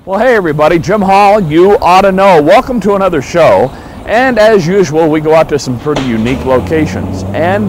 Well, hey everybody, Jim Hall, You Ought to Know. Welcome to another show. And as usual, we go out to some pretty unique locations. And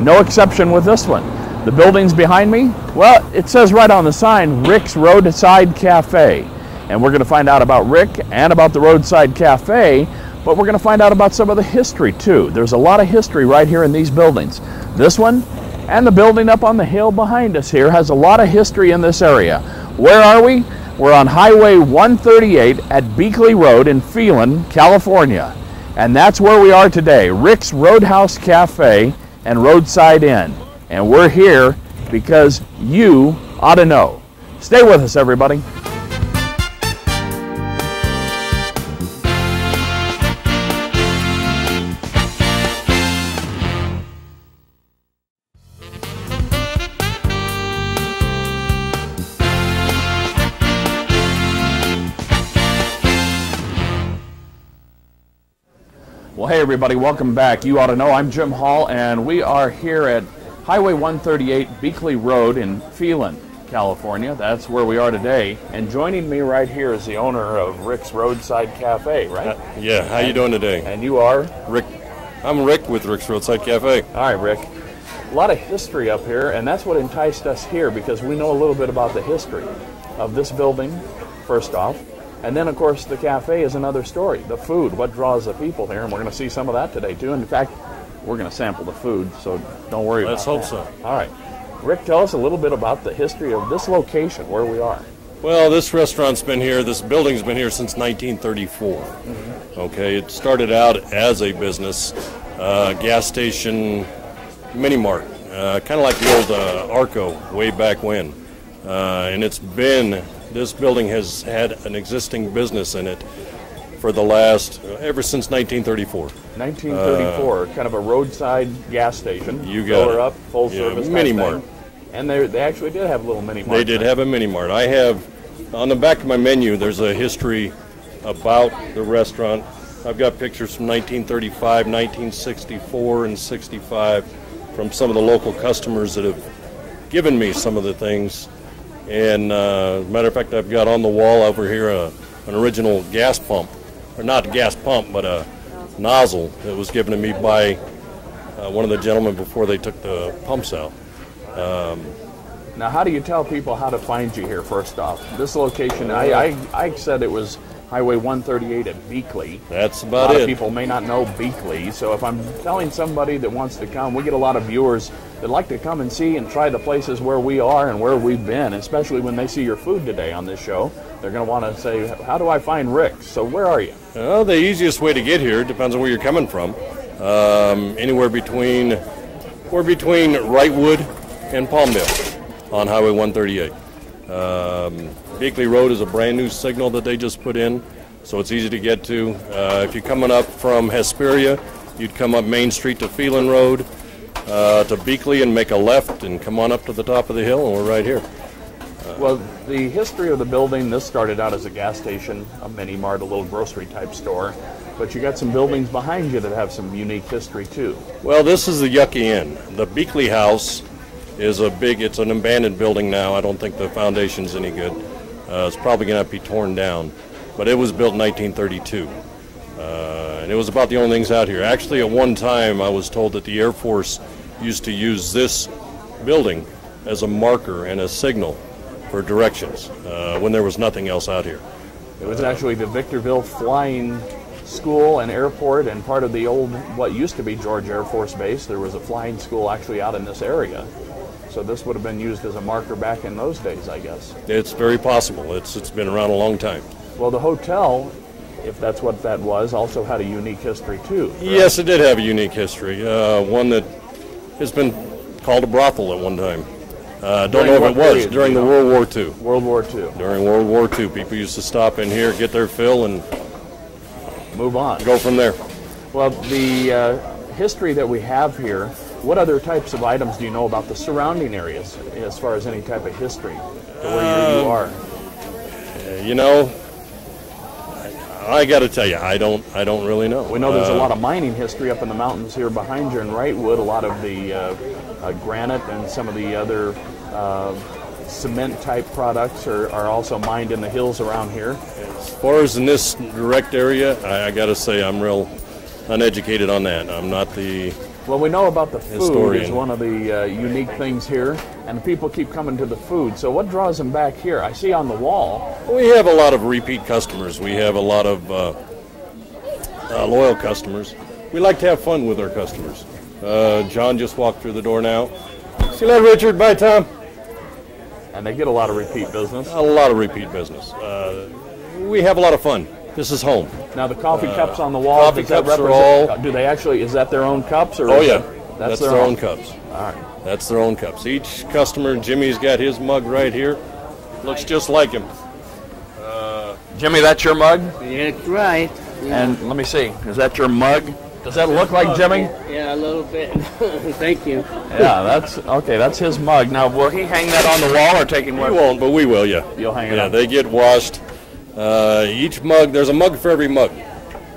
no exception with this one. The buildings behind me, well, it says right on the sign, Rick's Roadside Cafe. And we're going to find out about Rick and about the Roadside Cafe, but we're going to find out about some of the history too. There's a lot of history right here in these buildings. This one and the building up on the hill behind us here has a lot of history in this area. Where are we? We're on Highway 138 at Beakley Road in Phelan, California. And that's where we are today, Rick's Roadhouse Cafe and Roadside Inn. And we're here because you ought to know. Stay with us, everybody. Well, hey everybody, welcome back. You ought to know. I'm Jim Hall, and we are here at Highway 138 Beakley Road in Phelan, California. That's where we are today. And joining me right here is the owner of Rick's Roadside Cafe, right? Yeah, how you doing today? And you are? Rick. I'm Rick with Rick's Roadside Cafe. All right, Rick. A lot of history up here, and that's what enticed us here, because we know a little bit about the history of this building, first off. And then, of course, the cafe is another story. The food, what draws the people here, and we're going to see some of that today, too. In fact, we're going to sample the food, so don't worry about that. Let's hope so. All right. Rick, tell us a little bit about the history of this location, where we are. Well, this restaurant's been here, this building's been here since 1934. Mm-hmm. Okay, it started out as a business, gas station, mini mart, kind of like the old Arco way back when. And it's been... This building has had an existing business in it for the last, ever since 1934. 1934, kind of a roadside gas station. You got it. Up, full service. Mini mart. And they actually did have a little mini mart. They did have a mini mart. I have, on the back of my menu, there's a history about the restaurant. I've got pictures from 1935, 1964, and 65 from some of the local customers that have given me some of the things. And as a matter of fact, I've got on the wall over here an original gas pump, or not a gas pump, but a nozzle that was given to me by one of the gentlemen before they took the pumps out. Now, how do you tell people how to find you here, first off? This location, I said it was Highway 138 at Beakley. That's about it. A lot of people may not know Beakley, so if I'm telling somebody that wants to come, we get a lot of viewers that like to come and see and try the places where we are and where we've been, especially when they see your food today on this show. They're going to want to say, how do I find Rick's? So where are you? Well, the easiest way to get here depends on where you're coming from. Anywhere between, we're between Wrightwood and Palmdale on Highway 138. Beakley Road is a brand new signal that they just put in, so it's easy to get to. If you're coming up from Hesperia, you'd come up Main Street to Phelan Road, to Beakley and make a left and come on up to the top of the hill, and we're right here. Well, the history of the building, this started out as a gas station, a mini mart, a little grocery type store, but you got some buildings behind you that have some unique history too. Well, this is the Yucky Inn. The Beakley House is it's an abandoned building now. I don't think the foundation's any good. It's probably going to be torn down, but it was built in 1932. And it was about the only things out here. Actually, at one time, I was told that the Air Force used to use this building as a marker and a signal for directions when there was nothing else out here. It was actually the Victorville Flying School and Airport, and part of the old, what used to be George Air Force Base. There was a flying school actually out in this area. So this would have been used as a marker back in those days, I guess. It's very possible. It's been around a long time. Well, the hotel, if that's what that was, also had a unique history too. Correct? Yes, it did have a unique history. One that has been called a brothel at one time. Don't know if it was during the World War II. World War II. During World War II, people used to stop in here, get their fill, and move on. Go from there. Well, the history that we have here, what other types of items do you know about the surrounding areas as far as any type of history to where you are? You know, I got to tell you, I don't really know. We know there's a lot of mining history up in the mountains here behind you in Wrightwood. A lot of the granite and some of the other cement type products are also mined in the hills around here? As far as in this direct area, I got to say I'm real uneducated on that. I'm not the Well, we know about the food historian. is one of the unique things here, and people keep coming to the food. So what draws them back here? I see on the wall. We have a lot of repeat customers. We have a lot of loyal customers. We like to have fun with our customers. John just walked through the door now. See you later, Richard. Bye, Tom. And they get a lot of repeat business. A lot of repeat business. We have a lot of fun. This is home. Now the coffee cups on the wall. Coffee does that cups are represent- all- Do they actually? Is that their own cups or? Oh is yeah, that- that's their own cups. All right. That's their own cups. Each customer, Jimmy's got his mug right here. Looks just like him. Jimmy, that's your mug. That's right. And let me see. Is that your mug? Does that look like Jimmy? Yeah, a little bit. Thank you. Yeah, that's okay. That's his mug. Now, will he hang that on the wall or take him We with? won't, but we will, yeah. You'll hang it Yeah, up. they get washed. Each mug, there's a mug for every mug.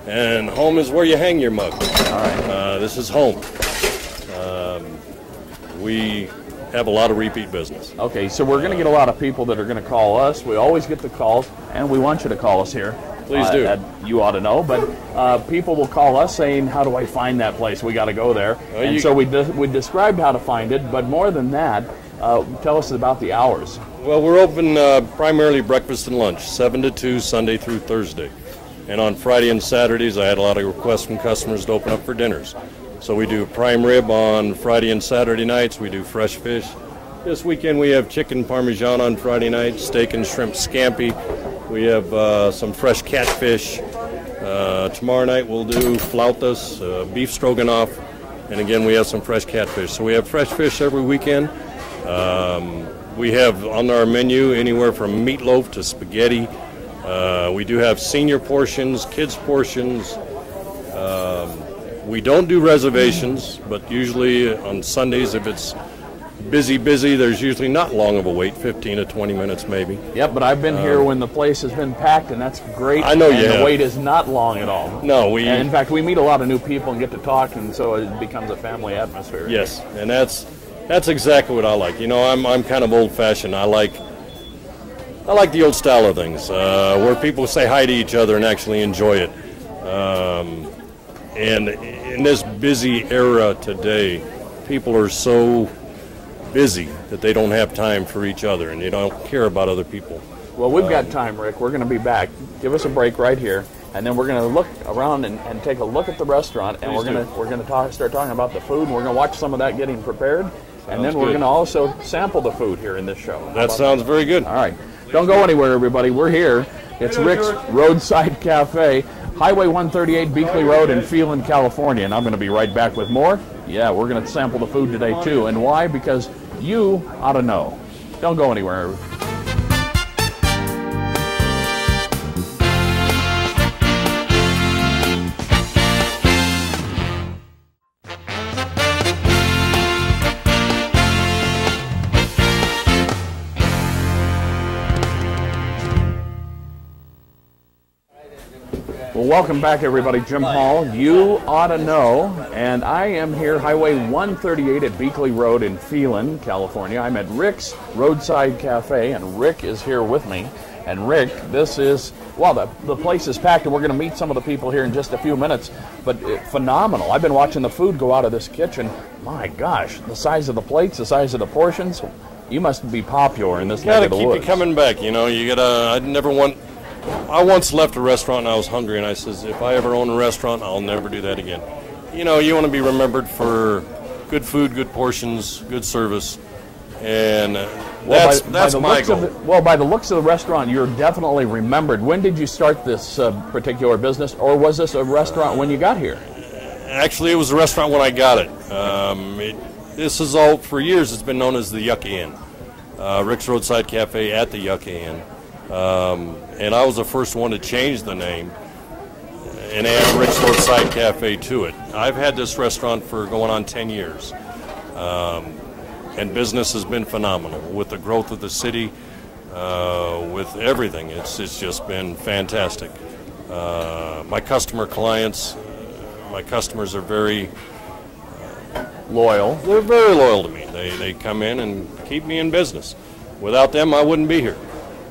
And home is where you hang your mug. All right. This is home. We have a lot of repeat business. Okay, so we're going to get a lot of people that are going to call us. We always get the calls, and we want you to call us here. Please do. You ought to know, but people will call us saying, "How do I find that place? We got to go there." And so we described how to find it, but more than that, tell us about the hours. Well, we're open primarily breakfast and lunch, 7 to 2, Sunday through Thursday. And on Friday and Saturdays, I had a lot of requests from customers to open up for dinners. So we do prime rib on Friday and Saturday nights. We do fresh fish. This weekend we have chicken parmesan on Friday night, steak and shrimp scampi. We have some fresh catfish. Tomorrow night we'll do flautas, beef stroganoff, and again we have some fresh catfish. So we have fresh fish every weekend. We have on our menu anywhere from meatloaf to spaghetti. We do have senior portions, kids portions. We don't do reservations, but usually on Sundays, if it's busy, there's usually not long of a wait, 15 to 20 minutes maybe. Yep, but I've been here when the place has been packed, and that's great. I know you and have. the wait is not long at all. No, And in fact, we meet a lot of new people and get to talk, and so it becomes a family atmosphere. Yes, and that's exactly what I like. You know, I'm kind of old-fashioned. I like the old style of things, where people say hi to each other and actually enjoy it. And in this busy era today, people are so busy that they don't have time for each other and they don't care about other people. Well, we've got time, Rick. We're going to be back. Give us a break right here, and then we're going to look around and take a look at the restaurant, and Please we're going to start talking about the food, and we're going to watch some of that getting prepared, and then we're good. going to also sample the food here in this show. How That about sounds very good. All right. Don't go anywhere, everybody. We're here. It's Rick's Roadside Cafe, Highway 138, Beakley Road in Phelan, California. And I'm going to be right back with more. Yeah, we're going to sample the food today, too. And why? Because you ought to know. Don't go anywhere. Well, welcome back, everybody. Jim Hall, you ought to know, and I am here, Highway 138 at Beakley Road in Phelan, California. I'm at Rick's Roadside Cafe, and Rick is here with me. And Rick, this is, well, the place is packed, and we're going to meet some of the people here in just a few minutes, but phenomenal. I've been watching the food go out of this kitchen. My gosh, the size of the plates, the size of the portions. You must be popular in this neck of the Gotta keep woods. it coming back, you know. I once left a restaurant and I was hungry, and I says, if I ever own a restaurant, I'll never do that again. You know, you want to be remembered for good food, good portions, good service, and that's my goal. By the looks of the restaurant, you're definitely remembered. When did you start this particular business, or was this a restaurant when you got here? Actually, it was a restaurant when I got it. This is all, for years, it's been known as the Yucca Inn. Rick's Roadside Cafe at the Yucca Inn. And I was the first one to change the name and add Rick's Roadside Cafe to it. I've had this restaurant for going on 10 years. And business has been phenomenal with the growth of the city, with everything. It's just been fantastic. My customers are very Loyal. They're very loyal to me. They come in and keep me in business. Without them, I wouldn't be here.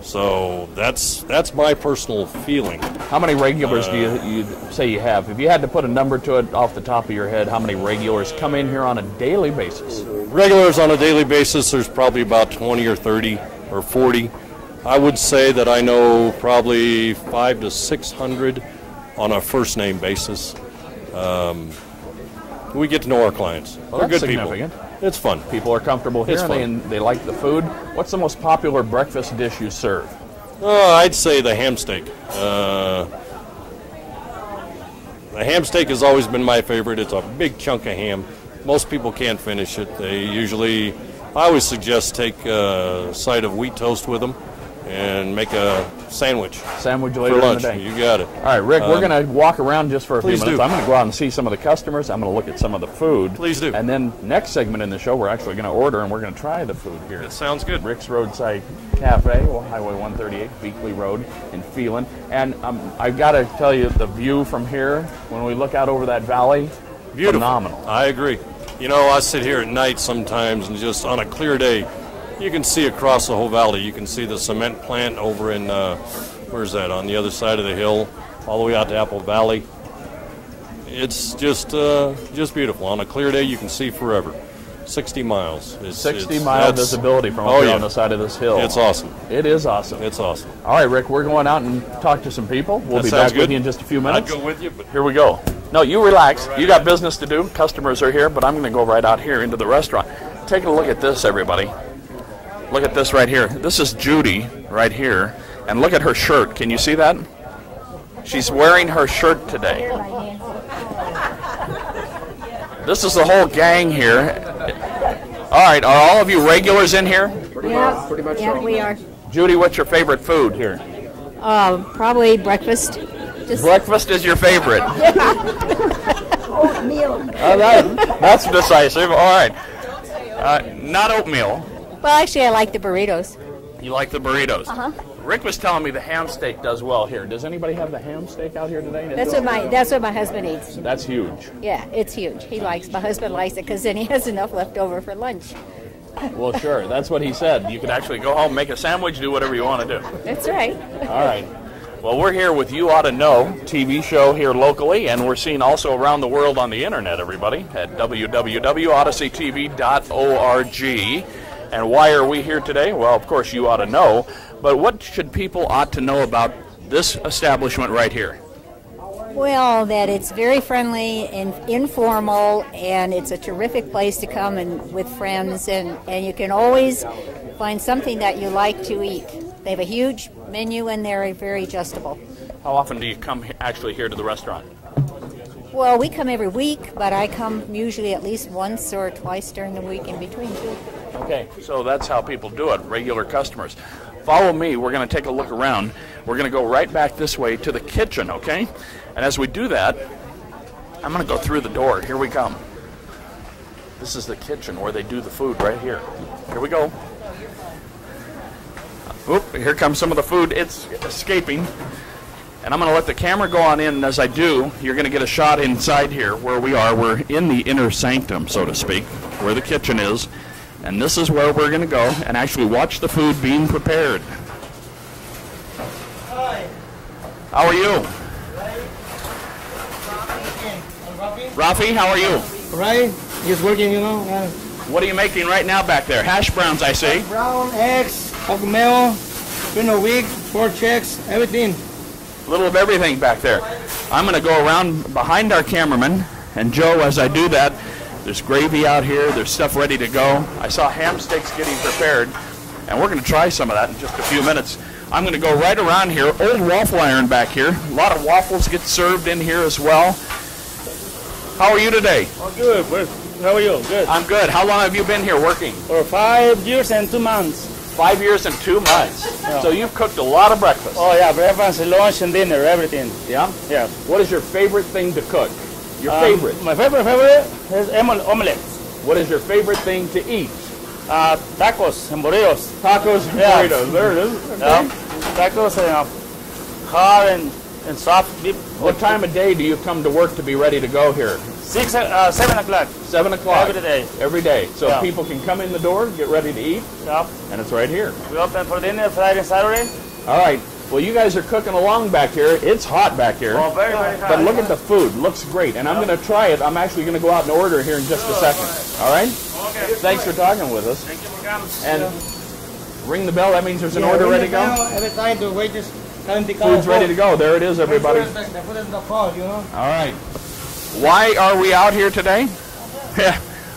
So that's my personal feeling. How many regulars do you say you have? If you had to put a number to it off the top of your head, how many regulars come in here on a daily basis? Regulars on a daily basis, there's probably about 20 or 30 or 40. I would say that I know probably 500 to 600 on a first name basis. We get to know our clients. Well, They're that's good people. significant. It's fun. People are comfortable here It's fun. and they like the food. What's the most popular breakfast dish you serve? I'd say the ham steak. The ham steak has always been my favorite. It's a big chunk of ham. Most people can't finish it. I always suggest take a side of wheat toast with them and make a sandwich. Sandwich later for lunch. in the day. You got it. All right, Rick, we're going to walk around just for a few Please minutes. do. I'm going to go out and see some of the customers. I'm going to look at some of the food. Please do. And then next segment in the show, we're actually going to order and we're going to try the food here. That sounds good. Rick's Roadside Cafe, Highway 138, Beakley Road in Phelan. And I've got to tell you, the view from here, when we look out over that valley, Beautiful. phenomenal. I agree. You know, I sit here at night sometimes and just on a clear day, you can see across the whole valley. You can see the cement plant over in, where's that, on the other side of the hill, all the way out to Apple Valley. It's just beautiful. On a clear day, you can see forever. 60 miles. 60-mile visibility from up here on the side of this hill. It's awesome. It is awesome. It's awesome. All right, Rick, we're going out and talk to some people. We'll be back with you in just a few minutes. I'd go with you, but Here we go. No, you relax. You got business to do. Customers are here, but I'm going to go right out here into the restaurant. Take a look at this, everybody. Look at this right here. This is Judy right here. And look at her shirt. Can you see that? She's wearing her shirt today. This is the whole gang here. All right, are all of you regulars in here? Yeah, we are. Judy, what's your favorite food here? Probably breakfast. Just Breakfast is your favorite. oatmeal. That's decisive. All right. Not oatmeal. Well, actually, I like the burritos. You like the burritos. Uh-huh. Rick was telling me the ham steak does well here. Does anybody have the ham steak out here today? That's what my husband eats. That's huge. Yeah, it's huge. My husband likes it because then he has enough left over for lunch. Well, sure. That's what he said. You could actually go home, make a sandwich, do whatever you want to do. That's right. All right. Well, we're here with You Ought to Know TV show here locally, and we're seen also around the world on the internet, everybody, at www.odysseytv.org. And why are we here today? Well, of course, you ought to know. But what should people ought to know about this establishment right here? Well, that it's very friendly and informal, and it's a terrific place to come and with friends, and you can always find something that you like to eat. They have a huge menu, and they're very adjustable. How often do you come actually here to the restaurant? Well, we come every week, but I come usually at least once or twice during the week in between, too. Okay, so that's how people do it, regular customers. Follow me. We're going to take a look around. We're going to go right back this way to the kitchen, okay? And as we do that, I'm going to go through the door. Here we come. This is the kitchen where they do the food right here. Here we go. Oop, here comes some of the food. It's escaping. And I'm going to let the camera go on in, and as I do, you're going to get a shot inside here where we are. We're in the inner sanctum, so to speak, where the kitchen is. And this is where we're going to go and actually watch the food being prepared. Hi. How are you? Rafi, how are you? Right? Just working, you know. What are you making right now back there? Hash browns, I see. Brown, eggs, oatmeal, spinach wheat, pork checks, everything. A little of everything back there. I'm going to go around behind our cameraman, and Joe, as I do that, there's gravy out here, there's stuff ready to go. I saw ham steaks getting prepared, and we're going to try some of that in just a few minutes. I'm going to go right around here, old waffle iron back here. A lot of waffles get served in here as well. How are you today? Oh, good. How are you? Good. I'm good. How long have you been here working? For 5 years and 2 months. 5 years and 2 months. Yeah. So you've cooked a lot of breakfast. Oh, yeah, breakfast, lunch, and dinner, everything. Yeah? Yeah. What is your favorite thing to cook? Your favorite? My favorite is omelette. What is your favorite thing to eat? Tacos and burritos. Tacos and Yeah. burritos. There it is. Okay. Yeah. Tacos and hot and and soft beef. What time of day do you come to work to be ready to go here? 7 o'clock. 7 o'clock? Every day. Every day. So Yeah. people can come in the door, get ready to eat, Yeah. and it's right here. We open for dinner Friday and Saturday. All right. Well, you guys are cooking along back here. It's hot back here. Oh, very, very hot. But look at the food. Looks great. And I'm going to try it. I'm actually going to go out and order here in just a second. All right? Okay. Thanks for talking with us. Thank you for coming. And ring the bell. That means there's an order ready to go. Every time the waiters come to Food's ready to go. There it is, everybody. The food is the call, you know. All right. Why are we out here today?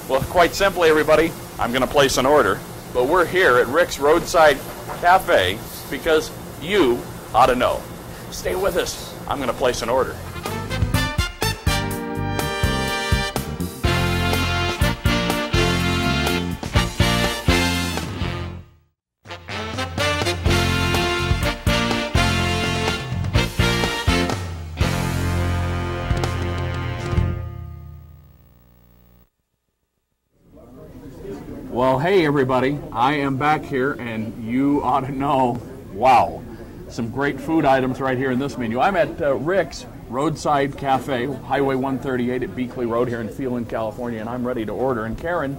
Well, quite simply, everybody, I'm going to place an order. But we're here at Rick's Roadside Cafe because you ought to know. Stay with us. I'm going to place an order. Well, hey everybody, I am back here and you ought to know, wow, some great food items right here in this menu. I'm at Rick's Roadside Cafe, Highway 138 at Beakley Road here in Phelan, California, and I'm ready to order. And Karen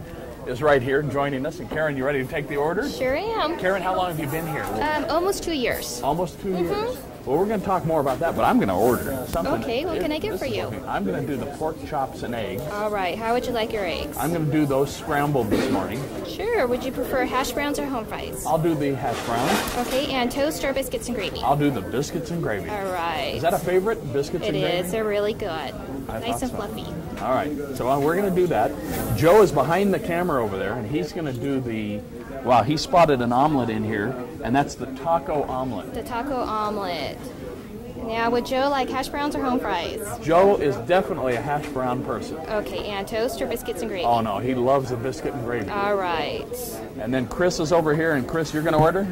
is right here joining us. And Karen, you ready to take the order? Sure am. Karen, how long have you been here? Almost 2 years. Almost 2 years. Well, we're going to talk more about that, but I'm going to order something. Okay, what can I get This for is you? okay. I'm going to do the pork chops and eggs. All right, how would you like your eggs? I'm going to do those scrambled this morning. Sure, would you prefer hash browns or home fries? I'll do the hash browns. Okay, and toast or biscuits and gravy? I'll do the biscuits and gravy. All right. Is that a favorite, biscuits It and gravy? is, they're really good. I Nice thought and so. fluffy. All right, so we're going to do that. Joe is behind the camera over there, and he's going to do the, wow, he spotted an omelet in here, and that's the taco omelet. The taco omelet. Now, would Joe like hash browns or home fries? Joe is definitely a hash brown person. Okay, and toast or biscuits and gravy? Oh, no, he loves the biscuit and gravy. All right. And then Chris is over here, and Chris, you're going to order?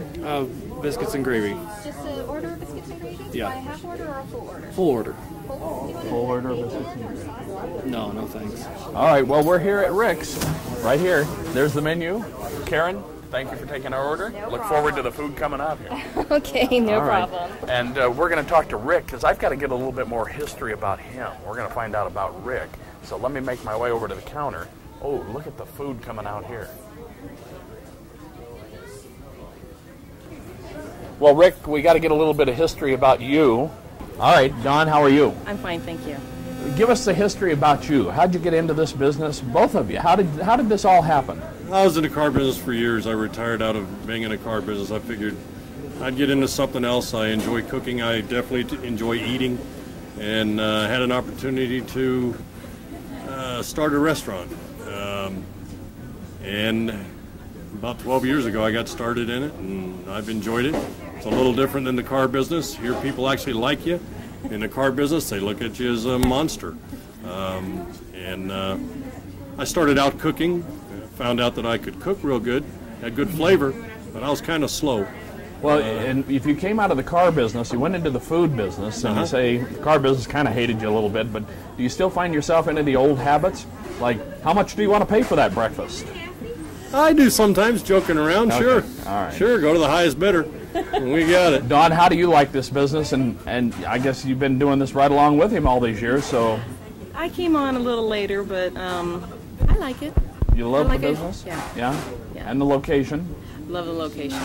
Biscuits and gravy. Just an order of biscuits and gravy? Yeah. By a half order or a full order? Full order. Full order of biscuits and gravy. No, no thanks. All right, well, we're here at Rick's, right here. There's the menu. Karen, thank you for taking our order. Look forward to the food coming out here. Okay, no All right. problem. And we're going to talk to Rick because I've got to get a little bit more history about him. We're going to find out about Rick. So let me make my way over to the counter. Oh, look at the food coming out here. Well, Rick, we got to get a little bit of history about you. All right, Don, how are you? I'm fine, thank you. Give us the history about you. How'd you get into this business? Both of you. How did this all happen? I was in the car business for years. I retired out of being in the car business. I figured I'd get into something else. I enjoy cooking. I definitely enjoy eating, and had an opportunity to start a restaurant. And about 12 years ago, I got started in it, and I've enjoyed it. It's a little different than the car business. Here, people actually like you. In the car business, they look at you as a monster. I started out cooking, found out that I could cook real good, had good flavor, but I was kind of slow. Well, and if you came out of the car business, you went into the food business, and you say the car business kind of hated you a little bit, but do you still find yourself into the old habits? Like, how much do you want to pay for that breakfast? I do sometimes, joking around, Okay. sure. All right. Sure, go to the highest bidder. We got it. Don, how do you like this business? And I guess you've been doing this right along with him all these years, so I came on a little later, but I like it. you love I like the it. business? Yeah. Yeah? Yeah. And the location? Love the location.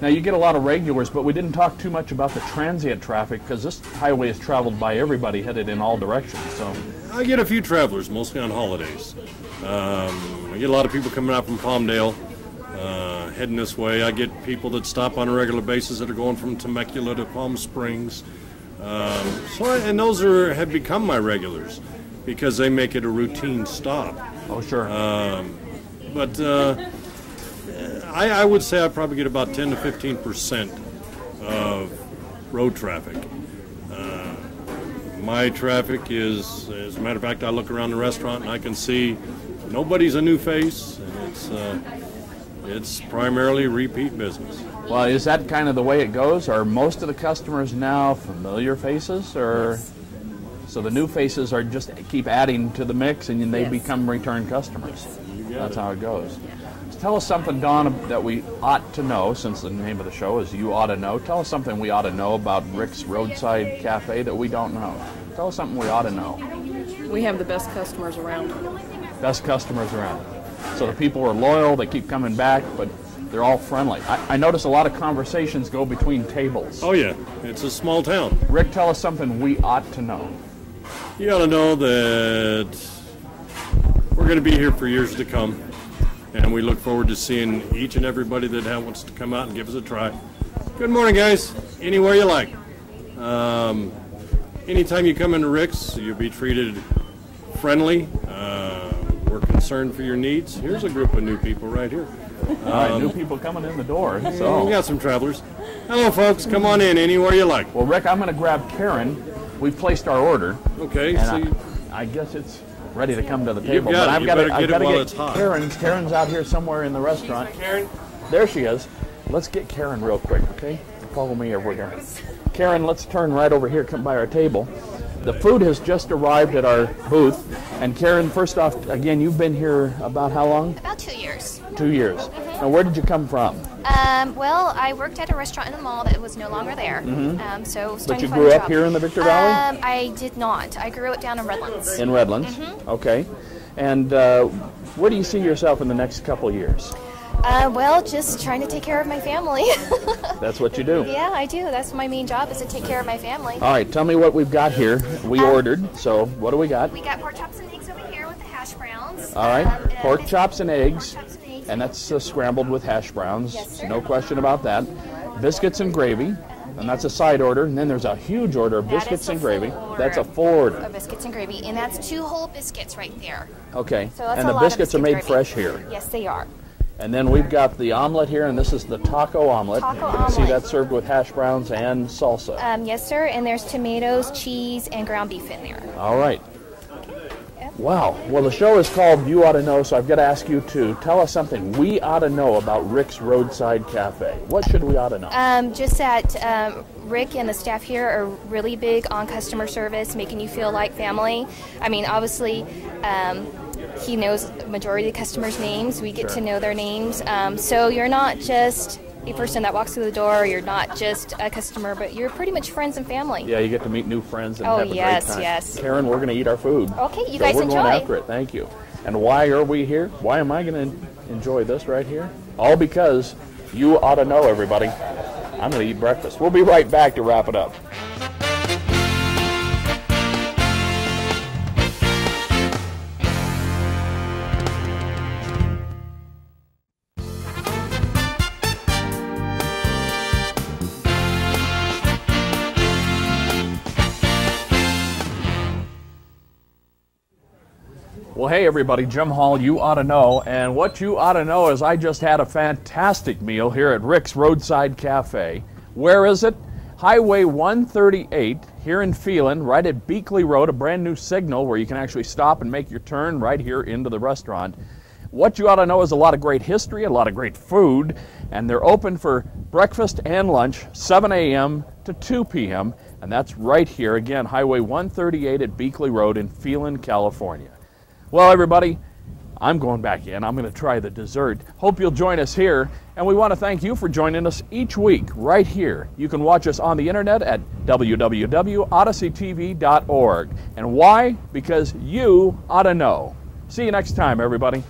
Now, you get a lot of regulars, but we didn't talk too much about the transient traffic because this highway is traveled by everybody headed in all directions. So, I get a few travelers, mostly on holidays. I get a lot of people coming out from Palmdale, heading this way. I get people that stop on a regular basis that are going from Temecula to Palm Springs. And those have become my regulars because they make it a routine stop. oh, sure. But I would say I probably get about 10 to 15% of road traffic. My traffic is, as a matter of fact, I look around the restaurant and I can see nobody's a new face, and it's primarily repeat business. Well, is that kind of the way it goes? Are most of the customers now familiar faces, or so the new faces are just keep adding to the mix and they Yes. become return customers? That's how it goes. Tell us something, Dawn, that we ought to know, since the name of the show is You Ought to Know. Tell us something we ought to know about Rick's Roadside Cafe that we don't know. Tell us something we ought to know. We have the best customers around. Best customers around. So the people are loyal, they keep coming back, but they're all friendly. I notice a lot of conversations go between tables. Oh yeah, it's a small town. Rick, tell us something we ought to know. You ought to know that we're going to be here for years to come, and we look forward to seeing each and everybody that wants to come out and give us a try. Good morning, guys. Anywhere you like. Anytime you come into Rick's, you'll be treated friendly. We're concerned for your needs. Here's a group of new people right here. All right, new people coming in the door. So we got some travelers. Hello, folks. Come on in anywhere you like. Well, Rick, I'm going to grab Karen. We've placed our order. Okay. And I guess it's ready to come to the table. You've got but it. I've You got better to get it while get it's hot. Karen's out here somewhere in the restaurant. Karen? There she is. Let's get Karen real quick, okay? Follow me over here. Karen, let's turn right over here, come by our table. The food has just arrived at our booth. And Karen, first off, again, you've been here about how long? About 2 years. 2 years. Now, where did you come from? Well, I worked at a restaurant in the mall that was no longer there. So it was time But you to find grew a up job. here in the Victor Valley? I did not. I grew up down in Redlands. In Redlands? Okay. And where do you see yourself in the next couple years? Well, just trying to take care of my family. That's what you do. Yeah, I do. That's my main job, is to take care of my family. All right, tell me what we've got here. We ordered, so what do we got? We got pork chops and eggs over here with the hash browns. All right, pork chops and eggs, Pork chops and eggs. and that's scrambled with hash browns. Yes, sir. No question about that. Biscuits and gravy, and that's a side order. And then there's a huge order of That is biscuits a and gravy. full order That's a full order. Of biscuits and gravy, and that's 2 whole biscuits right there. Okay, So that's and a the lot of biscuits are biscuit made gravy. fresh here. Yes, they are. And then we've got the omelet here, and this is the taco omelet. Taco You can see omelet. that served with hash browns and salsa. Yes, sir. And there's tomatoes, cheese, and ground beef in there. All right. Yep. Wow. Well, the show is called You Ought to Know, so I've got to ask you to tell us something we ought to know about Rick's Roadside Cafe. What should we ought to know? Just that Rick and the staff here are really big on customer service, making you feel like family. I mean, obviously, he knows the majority of the customers' names. We get to know their names. So you're not just a person that walks through the door. You're not just a customer, but you're pretty much friends and family. Yeah, you get to meet new friends and Oh, have a yes, great time. yes. Karen, we're going to eat our food. Okay, you So guys we're enjoy. going after it. Thank you. And why are we here? Why am I going to enjoy this right here? All because you ought to know, everybody. I'm going to eat breakfast. We'll be right back to wrap it up. Well, hey everybody, Jim Hall, You Ought to Know, and what you ought to know is I just had a fantastic meal here at Rick's Roadside Cafe. Where is it? Highway 138 here in Phelan, right at Beakley Road, a brand new signal where you can actually stop and make your turn right here into the restaurant. What you ought to know is a lot of great history, a lot of great food, and they're open for breakfast and lunch, 7 a.m. to 2 p.m., and that's right here, again, Highway 138 at Beakley Road in Phelan, California. Well, everybody, I'm going back in. I'm going to try the dessert. Hope you'll join us here. And we want to thank you for joining us each week right here. You can watch us on the internet at www.odysseytv.org. And why? Because you ought to know. See you next time, everybody.